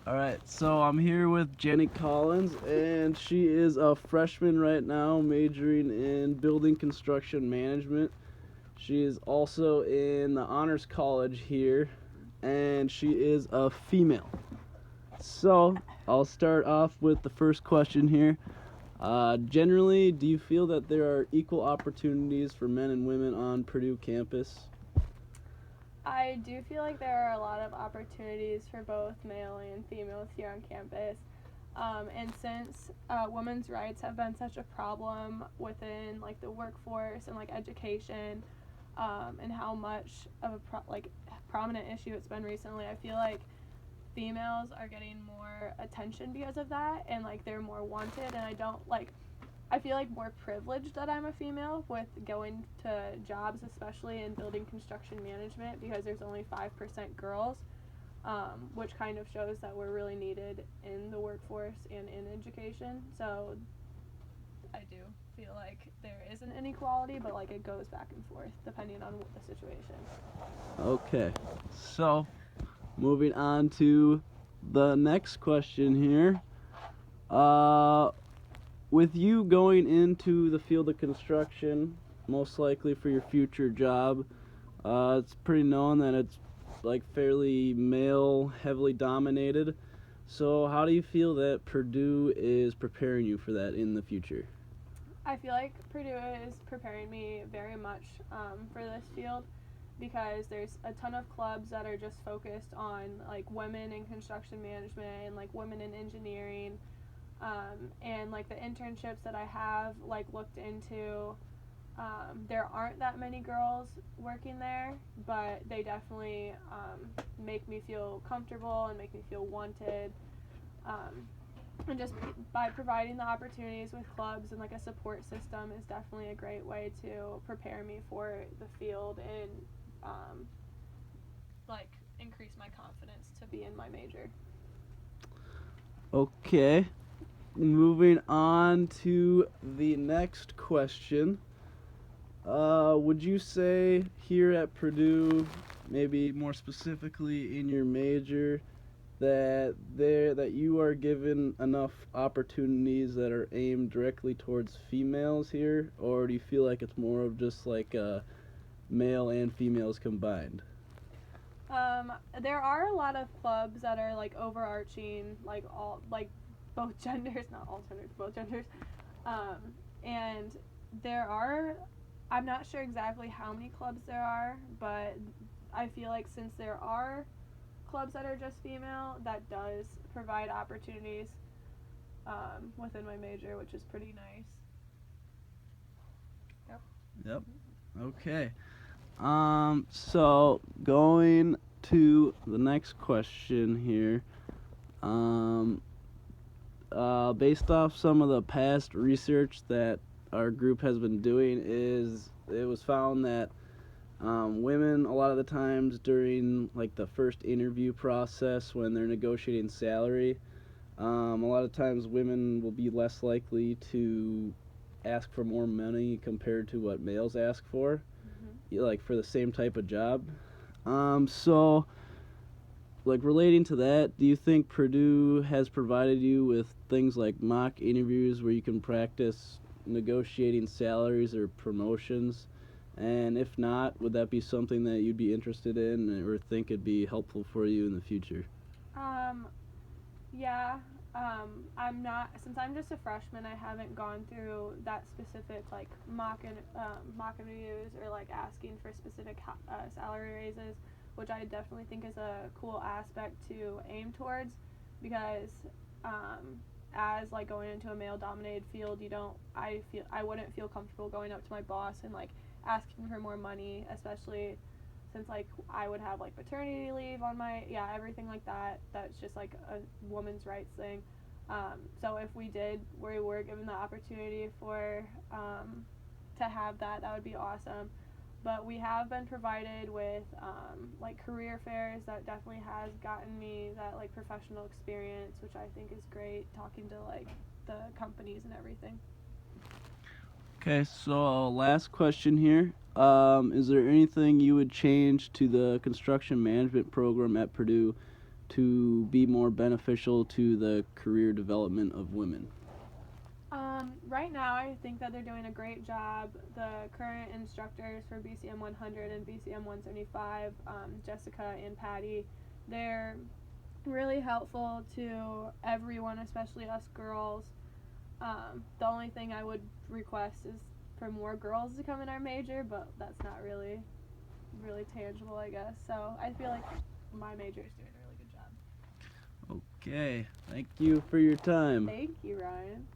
All right, so I'm here with Jennie Collins, and she is a freshman right now, majoring in building construction management. She is also in the honors college here, and she is a female. So I'll start off with the first question here. Generally, do you feel that there are equal opportunities for men and women on Purdue campus? I do feel like there are a lot of opportunities for both male and females here on campus. And since women's rights have been such a problem within like the workforce and like education, and how much of a prominent issue it's been recently, I feel like females are getting more attention because of that, and like they're more wanted. And I feel like more privileged that I'm a female with going to jobs, especially in building construction management, because there's only 5% girls, which kind of shows that we're really needed in the workforce and in education. So I do feel like there is an inequality, but like it goes back and forth depending on what the situation. Okay, so moving on to the next question here. Uh, with you going into the field of construction, most likely for your future job, it's pretty known that it's like fairly male heavily dominated. So how do you feel that Purdue is preparing you for that in the future? I feel like Purdue is preparing me very much for this field because there's a ton of clubs that are just focused on like women in construction management and like women in engineering, and like the internships that I have like looked into. There aren't that many girls working there, but they definitely make me feel comfortable and make me feel wanted. Um, and just by providing the opportunities with clubs and like a support system is definitely a great way to prepare me for the field and um, like increase my confidence to be in my major. Okay, moving on to the next question. Would you say here at Purdue, maybe more specifically in your major, that you are given enough opportunities that are aimed directly towards females here, or do you feel like it's more of just like male and females combined? There are a lot of clubs that are like overarching, like all like both genders, not all genders, both genders. Um, and there are, I'm not sure exactly how many clubs there are, but I feel like since there are clubs that are just female, that does provide opportunities within my major, which is pretty nice. Yep. Yep. Okay. So going to the next question here. Um, Based off some of the past research that our group has been doing, is it was found that women a lot of the times during like the first interview process when they're negotiating salary, a lot of times women will be less likely to ask for more money compared to what males ask for, like for the same type of job. So like relating to that, do you think Purdue has provided you with things like mock interviews where you can practice negotiating salaries or promotions? And if not, would that be something that you'd be interested in or think it'd be helpful for you in the future? Um, yeah. I'm not since I'm just a freshman. I haven't gone through that specific like mock interviews or like asking for specific salary raises, which I definitely think is a cool aspect to aim towards, because um, as like going into a male dominated field, you don't I wouldn't feel comfortable going up to my boss and like asking for more money, especially since like I would have like paternity leave on my, yeah, everything like that. That's just like a woman's rights thing. So if we were given the opportunity for to have that, that would be awesome. But we have been provided with like career fairs that definitely has gotten me that like professional experience, which I think is great. Talking to like the companies and everything. Okay, so last question here. Is there anything you would change to the construction management program at Purdue to be more beneficial to the career development of women? Right now, I think that they're doing a great job. The current instructors for BCM 100 and BCM 175, Jessica and Patty, they're really helpful to everyone, especially us girls. The only thing I would request is for more girls to come in our major, but that's not really tangible, I guess. So I feel like my major is doing a really good job. Okay, thank you for your time. Thank you, Ryan.